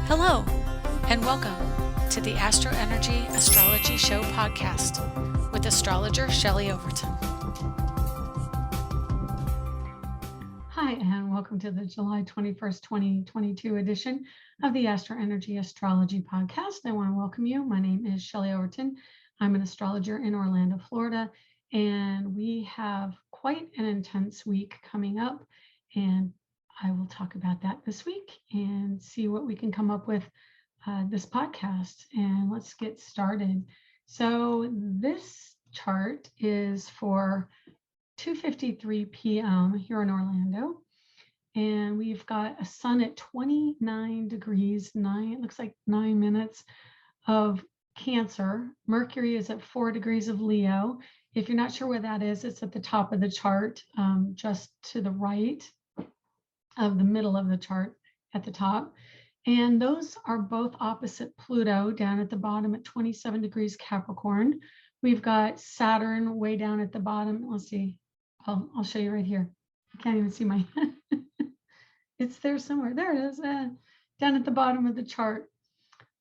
Hello, and welcome to the Astrology Show podcast with astrologer Shelley Overton. Hi, and welcome to the July 21st, 2022 edition of the Astrology podcast. I want to welcome you. My name is Shelley Overton. I'm an astrologer in Orlando, Florida, and we have quite an intense week coming up, and I will talk about that this week and see what we can come up with this podcast. And let's get started. So this chart is for 2:53 p.m. here in Orlando, and we've got a sun at 29 degrees, it looks like 9 minutes of Cancer. Mercury is at 4 degrees of Leo. If you're not sure where that is, it's at the top of the chart, just to the right of the middle of the chart at the top. And those are both opposite Pluto down at the bottom at 27 degrees Capricorn. We've got Saturn way down at the bottom. Let's see. I'll show you right here. I can't even see my it's there somewhere. There it is. Down at the bottom of the chart,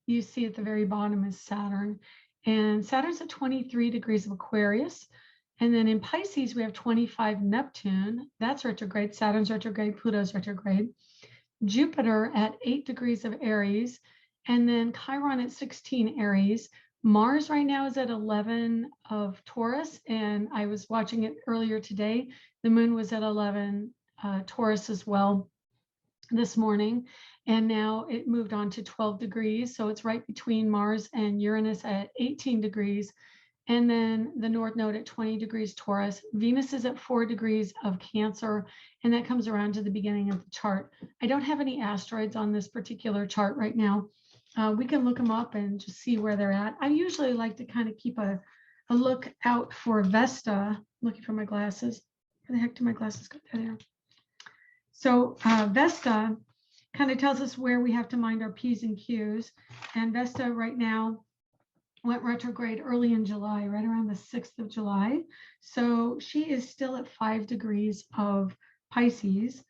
you see at the very bottom is Saturn. And Saturn's at 23 degrees of Aquarius. And then in Pisces, we have 25 Neptune. That's retrograde. Saturn's retrograde. Pluto's retrograde. Jupiter at 8 degrees of Aries. And then Chiron at 16 Aries. Mars right now is at 11 of Taurus, and I was watching it earlier today. The moon was at 11 Taurus as well this morning, and now it moved on to 12 degrees. So it's right between Mars and Uranus at 18 degrees, and then the North Node at 20 degrees Taurus. Venus is at 4 degrees of Cancer, and that comes around to the beginning of the chart. I don't have any asteroids on this particular chart right now. We can look them up and just see where they're at. I usually like to kind of keep a look out for Vesta. Looking for my glasses. Where the heck do my glasses go? There. So Vesta kind of tells us where we have to mind our P's and Q's. And Vesta right now went retrograde early in July, right around the 6th of July. So she is still at 5 degrees of Pisces.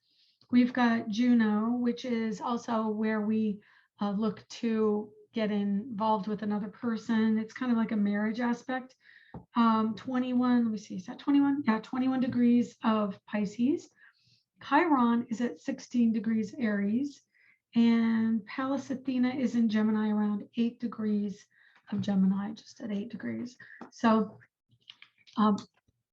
We've got Juno, which is also where we look to get involved with another person. It's kind of like a marriage aspect. 21, let me see, is that 21? Yeah, 21 degrees of Pisces. Chiron is at 16 degrees Aries. And Pallas Athena is in Gemini around 8 degrees of Gemini, just at 8 degrees. So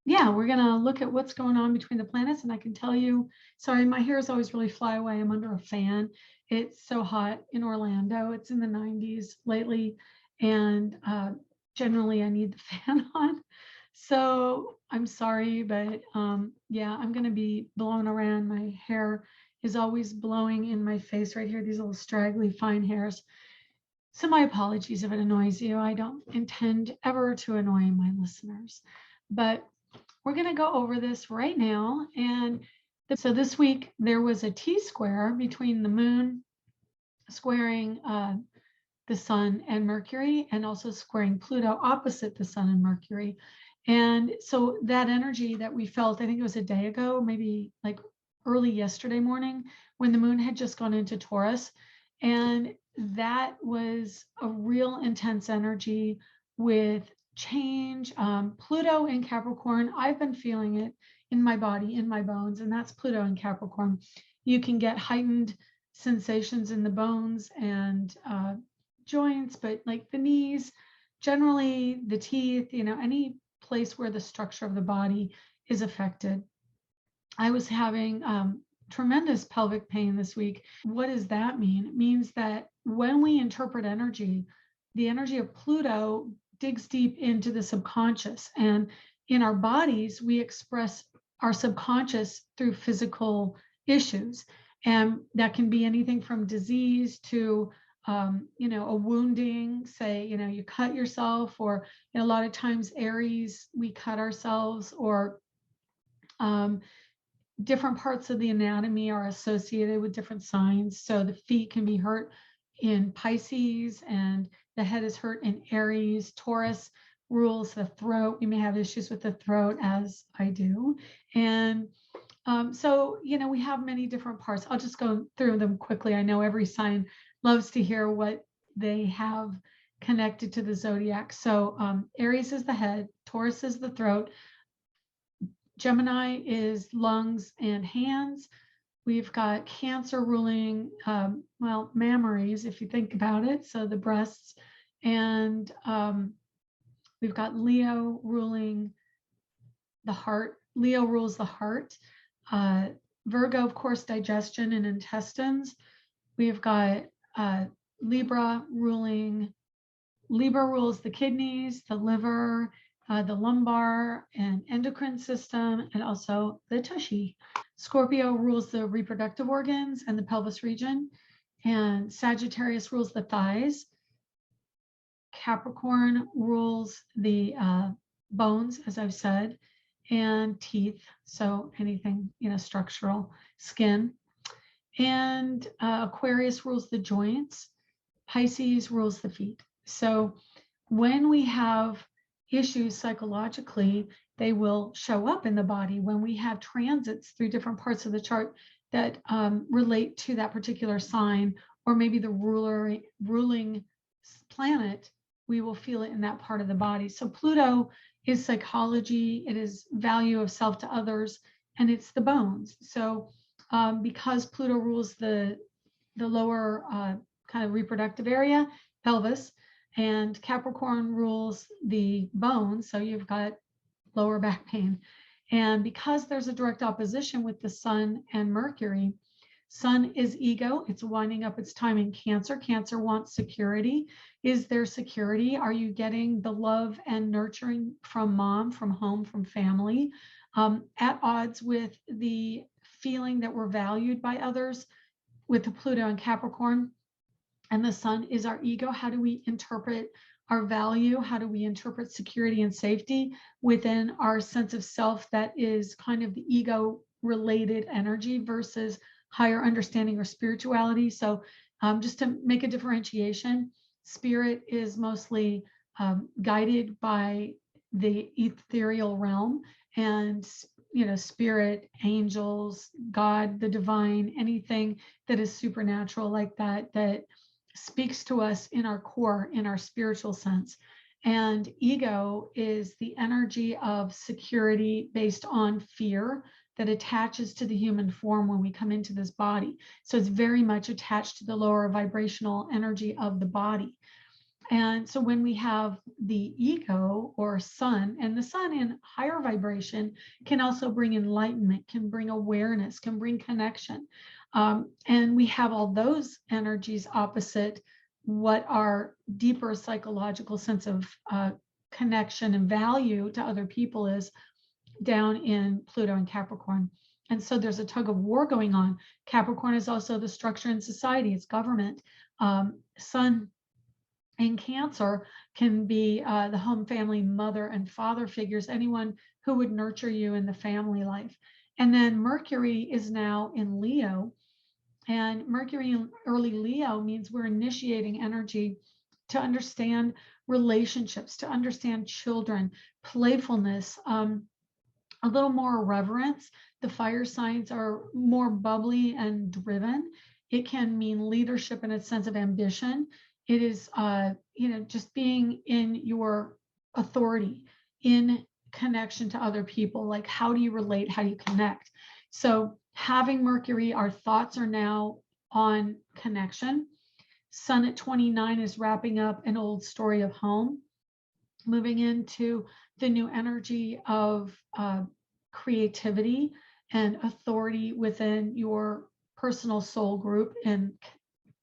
yeah, we're going to look at what's going on between the planets. And I can tell you, sorry, my hair is always really fly away. I'm under a fan. It's so hot in Orlando. It's in the 90s lately. And generally I need the fan on. So I'm sorry, but yeah, I'm going to be blowing around. My hair is always blowing in my face right here, these little straggly fine hairs. So my apologies if it annoys you. I don't intend ever to annoy my listeners, but we're going to go over this right now. And so this week there was a T-square between the moon squaring the sun and Mercury, and also squaring Pluto opposite the sun and Mercury. And so that energy that we felt, I think it was a day ago, maybe like early yesterday morning, when the moon had just gone into Taurus. And that was a real intense energy with change. Pluto in Capricorn, I've been feeling it in my body, in my bones, and that's Pluto in Capricorn. You can get heightened sensations in the bones and joints, but like the knees, generally the teeth, any place where the structure of the body is affected. I was having tremendous pelvic pain this week. What does that mean? It means that when we interpret energy, the energy of Pluto digs deep into the subconscious, and in our bodies we express our subconscious through physical issues, and that can be anything from disease to a wounding, say you cut yourself, or a lot of times Aries, we cut ourselves, or different parts of the anatomy are associated with different signs. So the feet can be hurt in Pisces, and the head is hurt in Aries. Taurus rules the throat. We may have issues with the throat, as I do. And so, we have many different parts. I'll just go through them quickly. I know every sign loves to hear what they have connected to the zodiac. So Aries is the head, Taurus is the throat, Gemini is lungs and hands. We've got Cancer ruling, well, mammaries, if you think about it, so the breasts, and we've got Leo ruling the heart. Leo rules the heart. Virgo, of course, digestion and intestines. We've got Libra ruling. Libra rules the kidneys, the liver, the lumbar and endocrine system, and also the tushy. Scorpio rules the reproductive organs and the pelvis region, and Sagittarius rules the thighs. Capricorn rules the bones, as I've said, and teeth, so anything, structural, skin. And Aquarius rules the joints. Pisces rules the feet. So when we have issues psychologically, they will show up in the body. When we have transits through different parts of the chart that relate to that particular sign, or maybe the ruling planet, we will feel it in that part of the body. So Pluto is psychology, it is value of self to others, and it's the bones. So because Pluto rules the lower kind of reproductive area, pelvis, and Capricorn rules the bones, so you've got lower back pain. And because there's a direct opposition with the Sun and Mercury, Sun is ego. It's winding up its time in Cancer. Cancer wants security. Is there security? Are you getting the love and nurturing from mom, from home, from family? At odds with the feeling that we're valued by others with the Pluto and Capricorn. And the Sun is our ego. How do we interpret our value? How do we interpret security and safety within our sense of self that is kind of the ego related energy versus higher understanding or spirituality? So just to make a differentiation, spirit is mostly guided by the ethereal realm, and spirit, angels, God, the divine, anything that is supernatural like that speaks to us in our core, in our spiritual sense. And ego is the energy of security based on fear that attaches to the human form when we come into this body. So it's very much attached to the lower vibrational energy of the body. And so when we have the ego or Sun, and the Sun in higher vibration can also bring enlightenment, can bring awareness, can bring connection. And we have all those energies opposite what our deeper psychological sense of connection and value to other people is down in Pluto and Capricorn. And so there's a tug of war going on. Capricorn is also the structure in society, it's government. Sun in Cancer can be the home, family, mother and father figures, anyone who would nurture you in the family life. And then Mercury is now in Leo, and Mercury in early Leo means we're initiating energy to understand relationships, to understand children, playfulness, a little more reverence. The fire signs are more bubbly and driven. It can mean leadership in a sense of ambition. It is, just being in your authority, in connection to other people. Like, how do you relate? How do you connect? So having Mercury, our thoughts are now on connection. Sun at 29 is wrapping up an old story of home, moving into the new energy of creativity and authority within your personal soul group and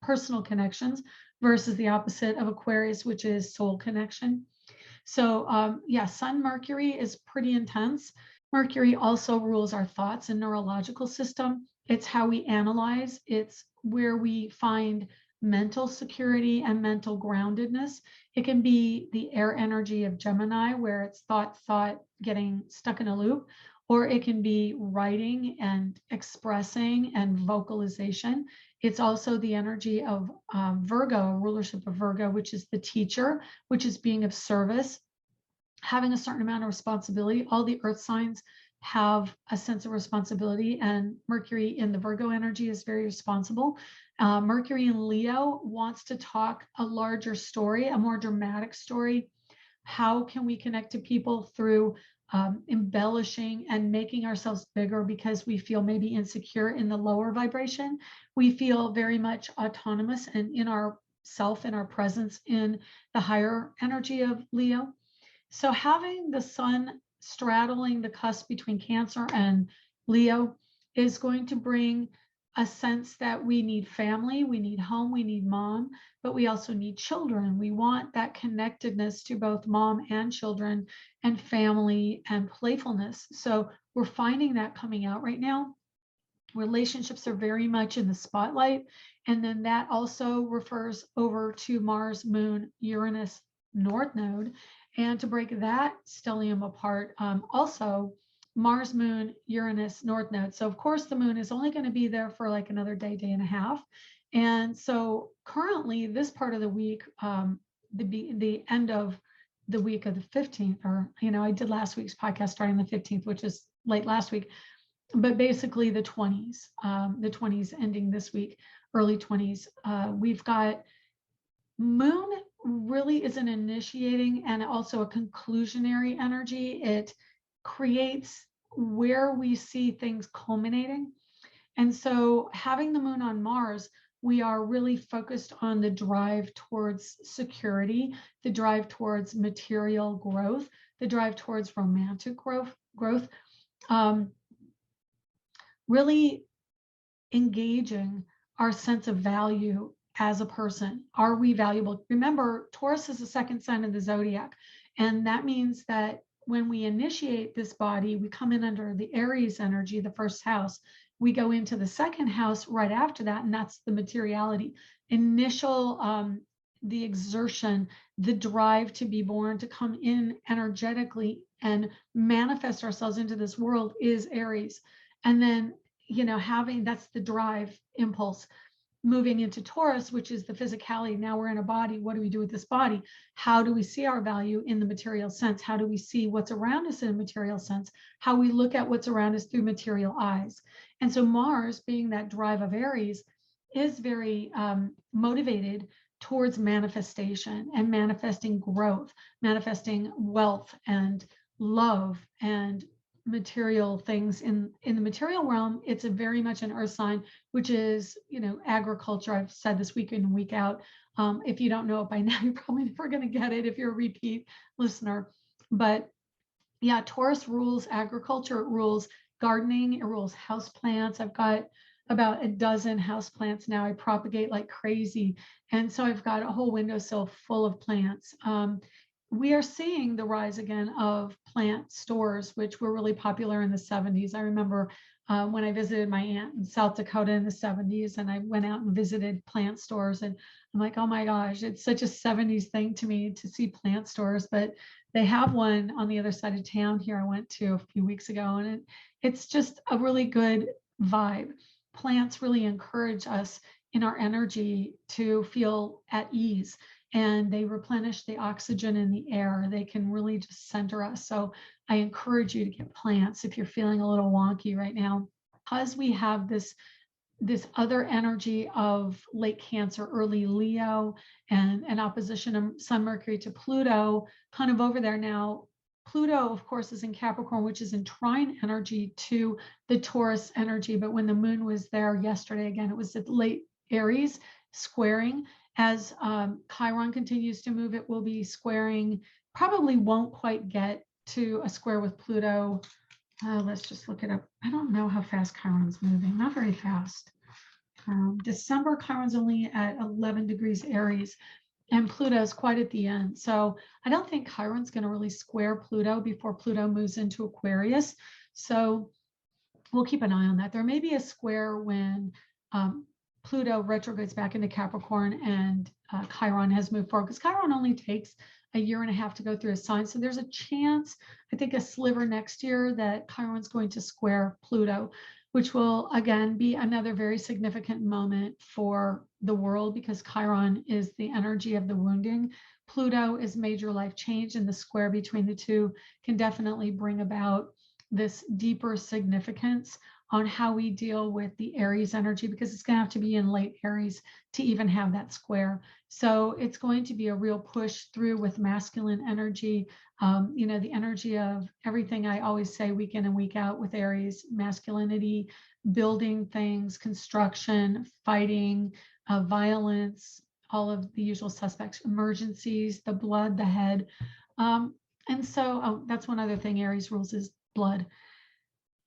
personal connections, versus the opposite of Aquarius, which is soul connection. So Sun Mercury is pretty intense. Mercury also rules our thoughts and neurological system. It's how we analyze. It's where we find mental security and mental groundedness. It can be the air energy of Gemini, where it's thought, getting stuck in a loop, or it can be writing and expressing and vocalization. It's also the energy of Virgo, rulership of Virgo, which is the teacher, which is being of service, having a certain amount of responsibility. All the earth signs have a sense of responsibility, and Mercury in the Virgo energy is very responsible. Mercury in Leo wants to talk a larger story, a more dramatic story. How can we connect to people through embellishing and making ourselves bigger because we feel maybe insecure in the lower vibration? We feel very much autonomous and in our self and our presence in the higher energy of Leo. So having the sun straddling the cusp between Cancer and Leo is going to bring a sense that we need family, we need home, we need mom, but we also need children. We want that connectedness to both mom and children and family and playfulness. So we're finding that coming out right now. Relationships are very much in the spotlight. And then that also refers over to Mars, Moon, Uranus, North Node. And to break that stellium apart, also Mars, Moon, Uranus, North Node. So of course the moon is only going to be there for like another day, day and a half. And so currently this part of the week, the end of the week of the 15th, or, I did last week's podcast starting the 15th, which is late last week, but basically the 20s ending this week, early 20s. We've got moon really is an initiating and also a conclusionary energy. It creates where we see things culminating. And so having the moon on Mars, we are really focused on the drive towards security, the drive towards material growth, the drive towards romantic growth. Really engaging our sense of value as a person. Are we valuable? Remember, Taurus is the second sign of the zodiac. And that means that when we initiate this body, we come in under the Aries energy, the first house. We go into the second house right after that, and that's the materiality. Initial, the exertion, the drive to be born, to come in energetically and manifest ourselves into this world is Aries. And then, having, that's the drive impulse. Moving into Taurus, which is the physicality. Now we're in a body. What do we do with this body? How do we see our value in the material sense? How do we see what's around us in a material sense? How we look at what's around us through material eyes. And so Mars, being that drive of Aries, is very motivated towards manifestation and manifesting growth, manifesting wealth and love and material things in the material realm. It's a very much an earth sign, which is, agriculture. I've said this week in and week out. If you don't know it by now, you're probably never going to get it if you're a repeat listener. But yeah, Taurus rules agriculture, it rules gardening, it rules house plants. I've got about a dozen house plants now. I propagate like crazy. And so I've got a whole windowsill full of plants. We are seeing the rise again of plant stores, which were really popular in the 70s. I remember when I visited my aunt in South Dakota in the 70s, and I went out and visited plant stores, and I'm like, oh my gosh, it's such a 70s thing to me to see plant stores. But they have one on the other side of town here I went to a few weeks ago, and it's just a really good vibe. Plants really encourage us in our energy to feel at ease, and they replenish the oxygen in the air. They can really just center us. So I encourage you to get plants if you're feeling a little wonky right now, because we have this other energy of late Cancer, early Leo, and an opposition of Sun, Mercury to Pluto kind of over there now. Pluto, of course, is in Capricorn, which is in trine energy to the Taurus energy. But when the moon was there yesterday, again, it was at late Aries squaring. As Chiron continues to move, it will be squaring, probably won't quite get to a square with Pluto. Let's just look it up. I don't know how fast Chiron's moving, not very fast. December, Chiron's only at 11 degrees Aries, and Pluto's quite at the end. So I don't think Chiron's going to really square Pluto before Pluto moves into Aquarius. So we'll keep an eye on that. There may be a square when Pluto retrogrades back into Capricorn and Chiron has moved forward, because Chiron only takes a year and a half to go through a sign. So there's a chance, I think a sliver next year, that Chiron's going to square Pluto, which will again be another very significant moment for the world, because Chiron is the energy of the wounding. Pluto is major life change, and the square between the two can definitely bring about this deeper significance on how we deal with the Aries energy, because it's going to have to be in late Aries to even have that square. So it's going to be a real push through with masculine energy. The energy of everything I always say week in and week out with Aries: masculinity, building things, construction, fighting, violence, all of the usual suspects, emergencies, the blood, the head. And so that's one other thing Aries rules is blood.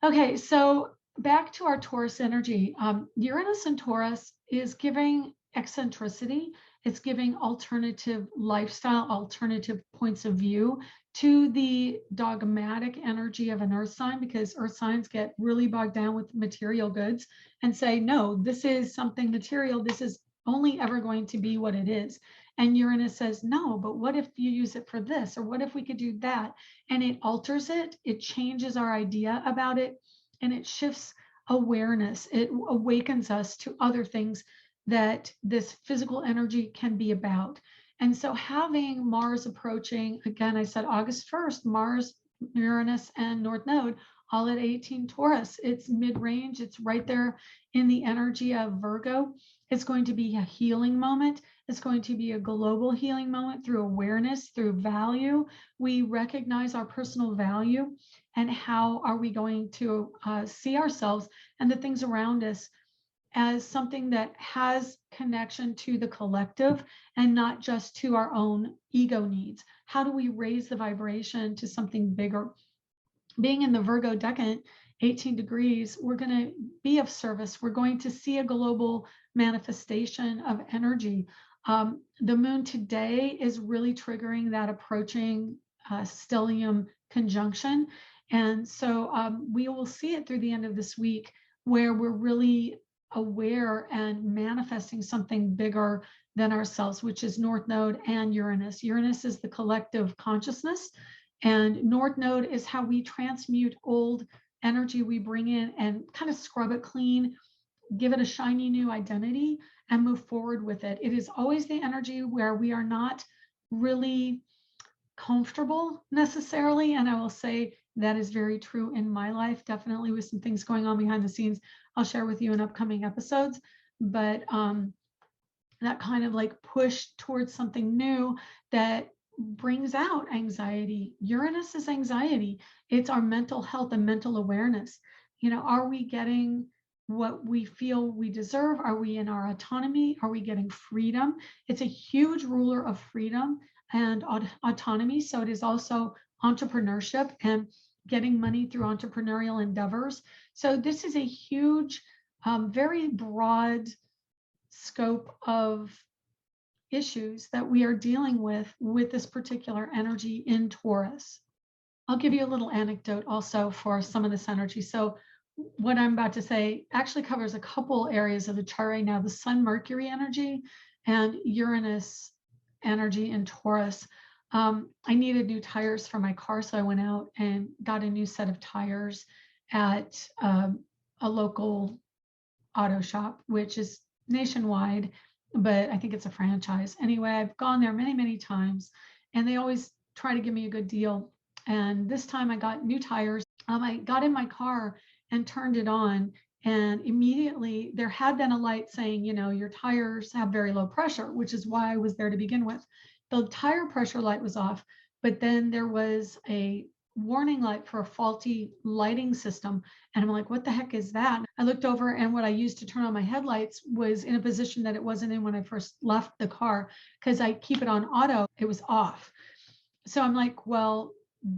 Okay, so back to our Taurus energy. Uranus and Taurus is giving eccentricity. It's giving alternative lifestyle, alternative points of view to the dogmatic energy of an earth sign, because earth signs get really bogged down with material goods and say, no, this is something material. This is only ever going to be what it is. And Uranus says, no, but what if you use it for this? Or what if we could do that? And it alters it. It changes our idea about it, and it shifts awareness. It awakens us to other things that this physical energy can be about. And so having Mars approaching, again, I said August 1st, Mars, Uranus, and North Node, all at 18 Taurus. It's mid-range. It's right there in the energy of Virgo. It's going to be a healing moment. It's going to be a global healing moment through awareness, through value. We recognize our personal value, and how are we going to see ourselves and the things around us as something that has connection to the collective and not just to our own ego needs. How do we raise the vibration to something bigger? Being in the Virgo decant, 18 degrees, we're going to be of service. We're going to see a global manifestation of energy. The moon today is really triggering that approaching stellium conjunction. And so we will see it through the end of this week, where we're really aware and manifesting something bigger than ourselves, which is North Node and Uranus. Uranus is the collective consciousness, and North Node is how we transmute old energy we bring in and kind of scrub it clean, give it a shiny new identity, and move forward with it. It is always the energy where we are not really comfortable necessarily. And I will say that is very true in my life, definitely with some things going on behind the scenes I'll share with you in upcoming episodes. But that kind of like push towards something new that brings out anxiety. Uranus is anxiety. It's our mental health and mental awareness. Are we getting what we feel we deserve? Are we in our autonomy? Are we getting freedom? It's a huge ruler of freedom and autonomy. So it is also entrepreneurship and getting money through entrepreneurial endeavors. So this is a huge, very broad scope of issues that we are dealing with this particular energy in Taurus. I'll give you a little anecdote also for some of this energy. So what I'm about to say actually covers a couple areas of the chart right now: the Sun Mercury energy and Uranus energy in Taurus. I needed new tires for my car, so I went out and got a new set of tires at a local auto shop, which is nationwide, but I think it's a franchise. Anyway, I've gone there many, many times, and they always try to give me a good deal. And this time I got new tires. I got in my car and turned it on, and immediately there had been a light saying, your tires have very low pressure, which is why I was there to begin with. The tire pressure light was off, but then there was a warning light for a faulty lighting system. And I'm like, what the heck is that? I looked over, and what I used to turn on my headlights was in a position that it wasn't in when I first left the car, because I keep it on auto. It was off. So I'm like, well,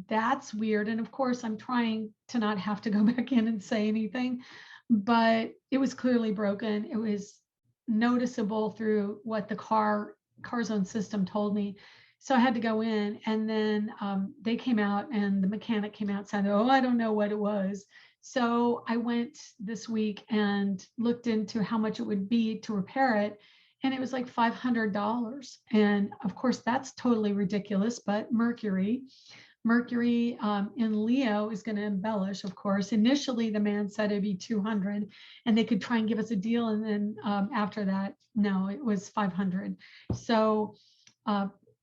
that's weird. And of course, I'm trying to not have to go back in and say anything, but it was clearly broken. It was noticeable through what the car's own system told me. So I had to go in, and then they came out, and the mechanic came out and said, oh, I don't know what it was. So I went this week and looked into how much it would be to repair it. And it was like $500. And of course, that's totally ridiculous. But Mercury in Leo is going to embellish, of course. Initially, the man said it'd be 200, and they could try and give us a deal. And then after that, no, it was 500. So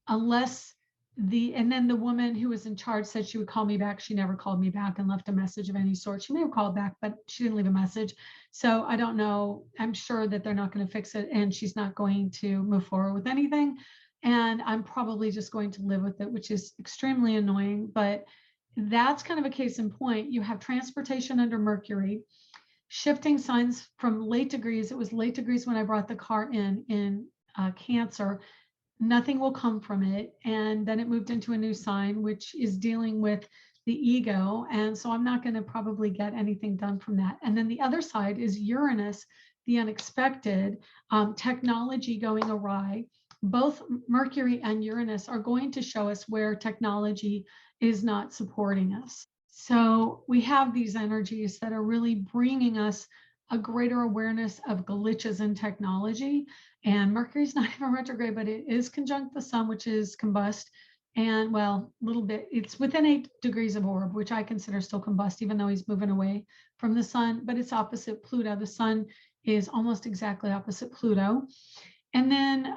unless and then the woman who was in charge said she would call me back. She never called me back and left a message of any sort. She may have called back, but she didn't leave a message. So I don't know. I'm sure that they're not going to fix it, and she's not going to move forward with anything. And I'm probably just going to live with it, which is extremely annoying. But that's kind of a case in point. You have transportation under Mercury, shifting signs from late degrees. It was late degrees when I brought the car in Cancer. Nothing will come from it. And then it moved into a new sign, which is dealing with the ego. And so I'm not going to probably get anything done from that. And then the other side is Uranus, the unexpected, technology going awry. Both Mercury and Uranus are going to show us where technology is not supporting us. So we have these energies that are really bringing us a greater awareness of glitches in technology. And Mercury's not even retrograde, but it is conjunct the sun, which is combust. And well, a little bit, it's within 8 degrees of orb, which I consider still combust, even though he's moving away from the sun, but it's opposite Pluto. The sun is almost exactly opposite Pluto. And then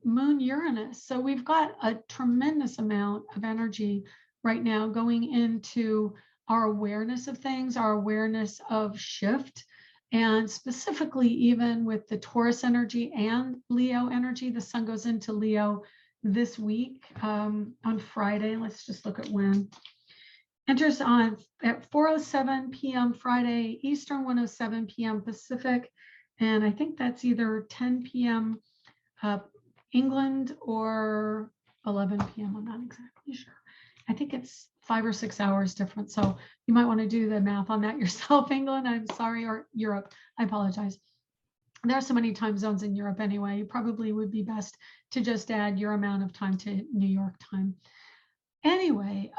Moon Uranus. So we've got a tremendous amount of energy right now going into our awareness of things, our awareness of shift. And specifically, even with the Taurus energy and Leo energy, the sun goes into Leo this week on Friday. Let's just look at when. Enters on at 4:07 p.m. Friday Eastern, 1:07 p.m. Pacific. And I think that's either 10 p.m. England or 11 p.m. I'm not exactly sure. I think it's 5 or 6 hours different. So you might want to do the math on that yourself, England. I'm sorry, or Europe. I apologize. There are so many time zones in Europe anyway. You probably would be best to just add your amount of time to New York time. Anyway,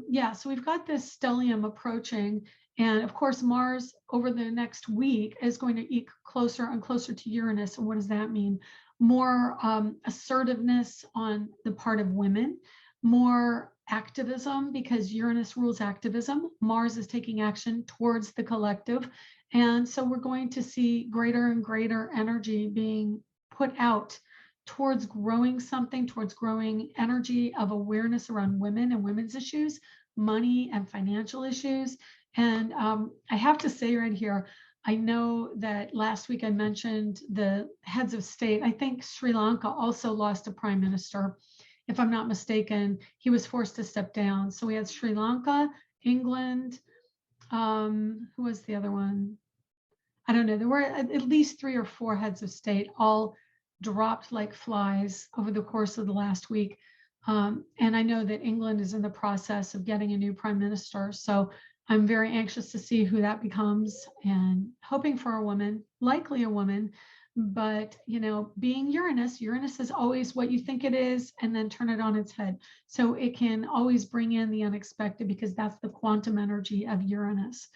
yeah, so we've got this stellium approaching. And of course, Mars over the next week is going to eke closer and closer to Uranus. And what does that mean? More assertiveness on the part of women, more activism, because Uranus rules activism. Mars is taking action towards the collective. And so we're going to see greater and greater energy being put out towards growing something, towards growing energy of awareness around women and women's issues, money and financial issues. And I have to say right here, I know that last week I mentioned the heads of state. I think Sri Lanka also lost a prime minister. If I'm not mistaken, he was forced to step down. So we had Sri Lanka, England, who was the other one? I don't know. There were at least 3 or 4 heads of state, all dropped like flies over the course of the last week. And I know that England is in the process of getting a new prime minister. So I'm very anxious to see who that becomes and hoping for a woman, likely a woman. But, you know, being Uranus is always what you think it is and then turn it on its head. So it can always bring in the unexpected because that's the quantum energy of Uranus.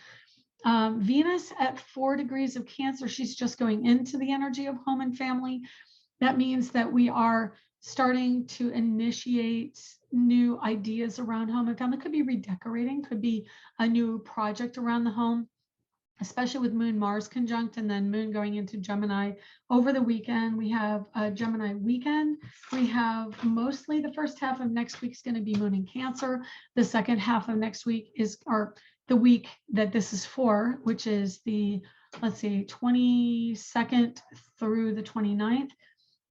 Venus at 4 degrees of Cancer, she's just going into the energy of home and family. That means that we are starting to initiate new ideas around home and family. It could be redecorating, could be a new project around the home, especially with Moon Mars conjunct and then Moon going into Gemini over the weekend. We have a Gemini weekend. We have mostly the first half of next week is going to be Moon in Cancer. The second half of next week is, or the week that this is for, which is the, let's see, 22nd through the 29th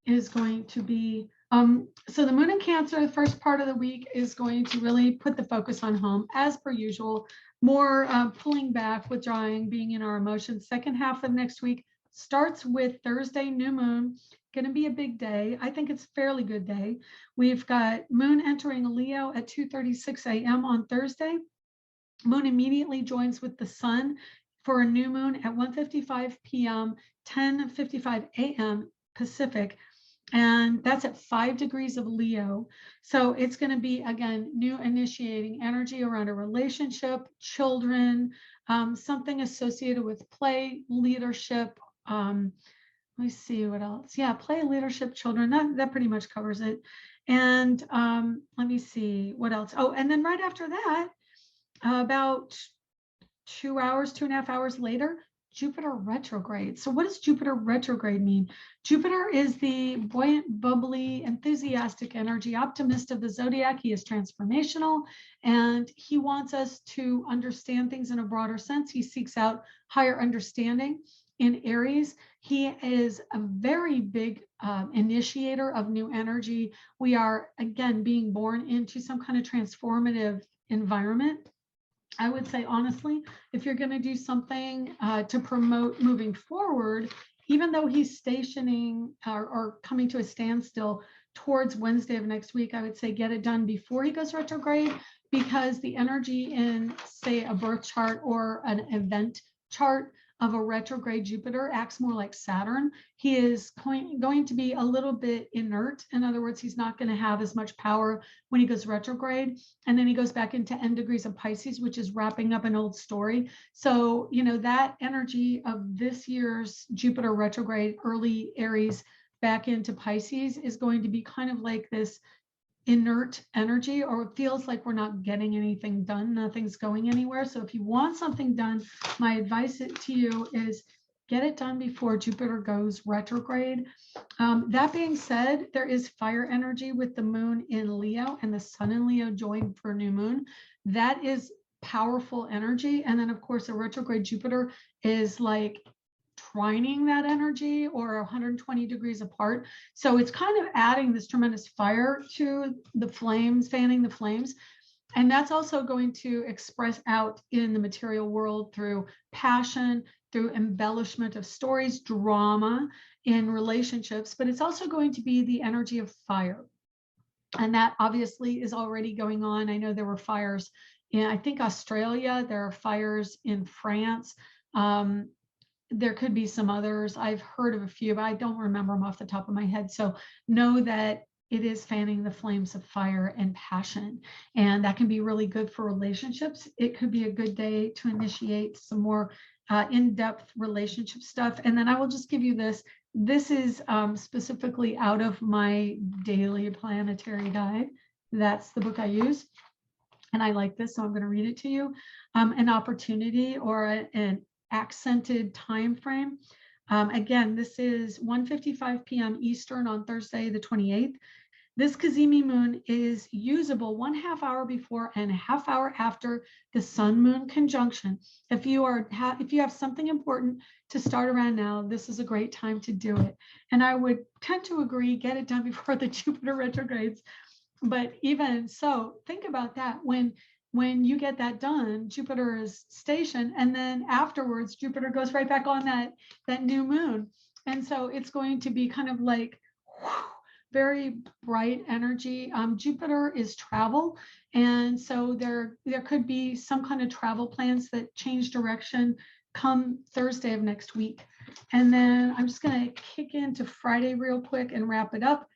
is going to be, so the Moon in Cancer, the first part of the week is going to really put the focus on home as per usual, more pulling back, withdrawing, being in our emotions. Second half of next week starts with Thursday, new moon, going to be a big day. I think it's a fairly good day. We've got Moon entering Leo at 2:36 a.m. on Thursday. Moon immediately joins with the sun for a new moon at 1:55 p.m., 10:55 a.m. Pacific. And that's at 5 degrees of Leo. So it's going to be, again, new initiating energy around a relationship, children, something associated with play, leadership. Let me see what else. Yeah, play, leadership, children. That pretty much covers it. And let me see what else. Oh, and then right after that, about 2 hours, 2.5 hours later, Jupiter retrograde. So what does Jupiter retrograde mean? Jupiter is the buoyant, bubbly, enthusiastic energy optimist of the zodiac. He is transformational and he wants us to understand things in a broader sense. He seeks out higher understanding. In Aries, he is a very big initiator of new energy. We are, again, being born into some kind of transformative environment. I would say, honestly, if you're going to do something to promote moving forward, even though he's stationing or coming to a standstill towards Wednesday of next week, I would say get it done before he goes retrograde, because the energy in, say, a birth chart or an event chart of a retrograde Jupiter acts more like Saturn. He is going to be a little bit inert. In other words, he's not going to have as much power when he goes retrograde. And then he goes back into N degrees of Pisces, which is wrapping up an old story. So, that energy of this year's Jupiter retrograde, early Aries back into Pisces, is going to be kind of like this inert energy, or it feels like we're not getting anything done, nothing's going anywhere. So if you want something done, my advice to you is get it done before Jupiter goes retrograde. That being said, there is fire energy with the moon in Leo and the sun in Leo joined for new moon. That is powerful energy. And then of course a retrograde Jupiter is like trining that energy, or 120 degrees apart. So it's kind of adding this tremendous fire to the flames, fanning the flames. And that's also going to express out in the material world through passion, through embellishment of stories, drama in relationships, but it's also going to be the energy of fire. And that obviously is already going on. I know there were fires in, I think, Australia. There are fires in France. There could be some others. I've heard of a few, but I don't remember them off the top of my head. So know that it is fanning the flames of fire and passion. And that can be really good for relationships. It could be a good day to initiate some more in-depth relationship stuff. And then I will just give you this. This is specifically out of my daily planetary guide. That's the book I use. And I like this, so I'm going to read it to you. An opportunity or an accented time frame. Again, this is 1:55 p.m. Eastern on Thursday, the 28th. This Cazimi moon is usable 1/2 hour before and 1/2 hour after the sun moon conjunction. If you have something important to start around now, this is a great time to do it. And I would tend to agree, get it done before the Jupiter retrogrades. But even so, think about that. When you get that done, Jupiter is stationed, and then afterwards, Jupiter goes right back on that new moon. And so it's going to be kind of like very bright energy. Jupiter is travel. And so there could be some kind of travel plans that change direction come Thursday of next week. And then I'm just going to kick into Friday real quick and wrap it up.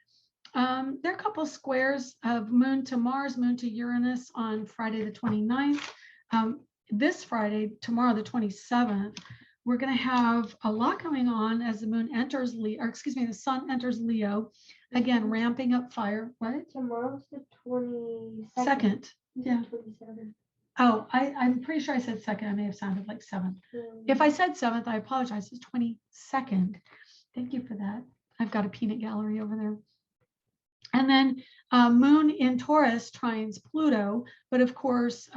There are a couple of squares of moon to Mars, moon to Uranus on Friday the 29th. This Friday, tomorrow the 27th, we're going to have a lot going on as the moon enters Leo, or excuse me, the sun enters Leo. Again, ramping up fire. What? Tomorrow's the 22nd. Second. Yeah. 27th. Oh, I'm pretty sure I said second. I may have sounded like seventh. If I said seventh, I apologize. It's 22nd. Thank you for that. I've got a peanut gallery over there. And then moon in Taurus trines Pluto, but of course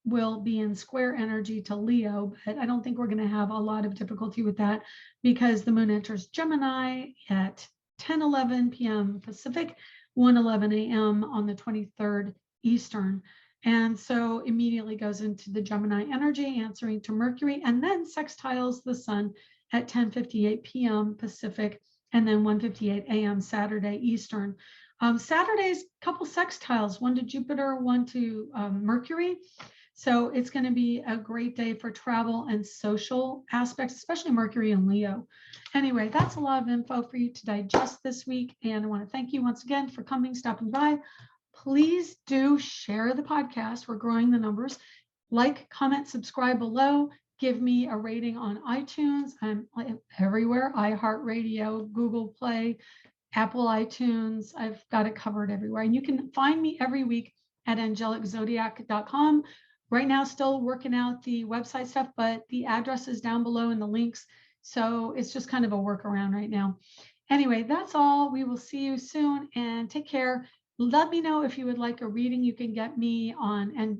will be in square energy to Leo, but I don't think we're going to have a lot of difficulty with that because the moon enters Gemini at 10:11 p.m. Pacific, 1:11 a.m. on the 23rd Eastern. And so immediately goes into the Gemini energy, answering to Mercury, and then sextiles the sun at 10:58 p.m. Pacific, and then 1:58 a.m. Saturday Eastern. Saturday's couple sextiles, one to Jupiter, one to Mercury. So it's going to be a great day for travel and social aspects, especially Mercury and Leo. Anyway, that's a lot of info for you to digest this week. And I want to thank you once again for coming, stopping by. Please do share the podcast. We're growing the numbers. Like, comment, subscribe below. Give me a rating on iTunes. I'm everywhere. iHeartRadio, Google Play, Apple iTunes. I've got it covered everywhere. And you can find me every week at angeliczodiac.com. right now still working out the website stuff, but the address is down below in the links. So it's just kind of a workaround right now. Anyway, that's all. We will see you soon and take care. Let me know if you would like a reading. You can get me on, and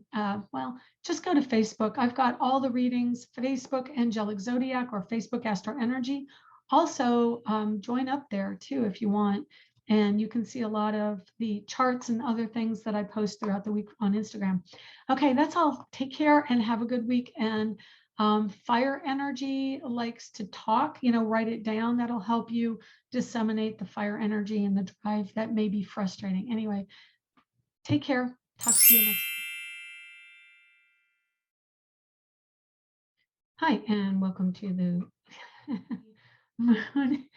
well, just go to Facebook. I've got all the readings, Facebook Angelic Zodiac or Facebook Astro Energy. Also, join up there too if you want. And you can see a lot of the charts and other things that I post throughout the week on Instagram. Okay, that's all. Take care and have a good week. And fire energy likes to talk, write it down. That'll help you disseminate the fire energy and the drive that may be frustrating. Anyway, take care. Talk to you next time. Hi, and welcome to the moon.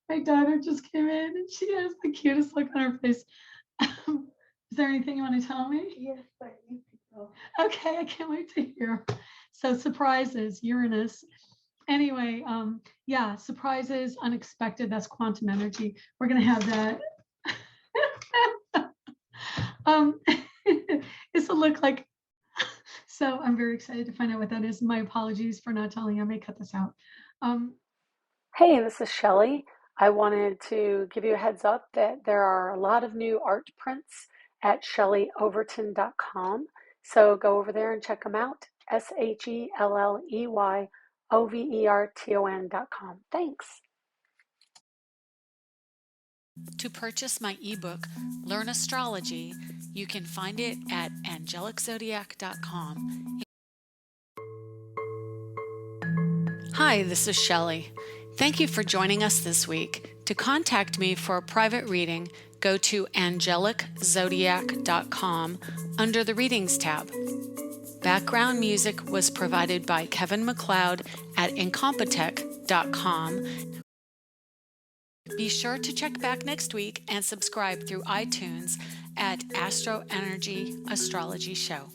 My daughter just came in and she has the cutest look on her face. Is there anything you want to tell me? Yes, but you can go. Okay, I can't wait to hear. So surprises, Uranus. Anyway, yeah, surprises, unexpected, that's quantum energy. We're gonna have that. It's a look like, so I'm very excited to find out what that is. My apologies for not telling you. I may cut this out. Hey, this is Shelley. I wanted to give you a heads up that there are a lot of new art prints at shelleyoverton.com. So go over there and check them out. SHELLEYOVERTON.com. Thanks. To purchase my ebook, Learn Astrology, you can find it at angeliczodiac.com. Hi, this is Shelley. Thank you for joining us this week. To contact me for a private reading, go to angeliczodiac.com under the Readings tab. Background music was provided by Kevin MacLeod at incompetech.com. Be sure to check back next week and subscribe through iTunes at Astro Energy Astrology Show.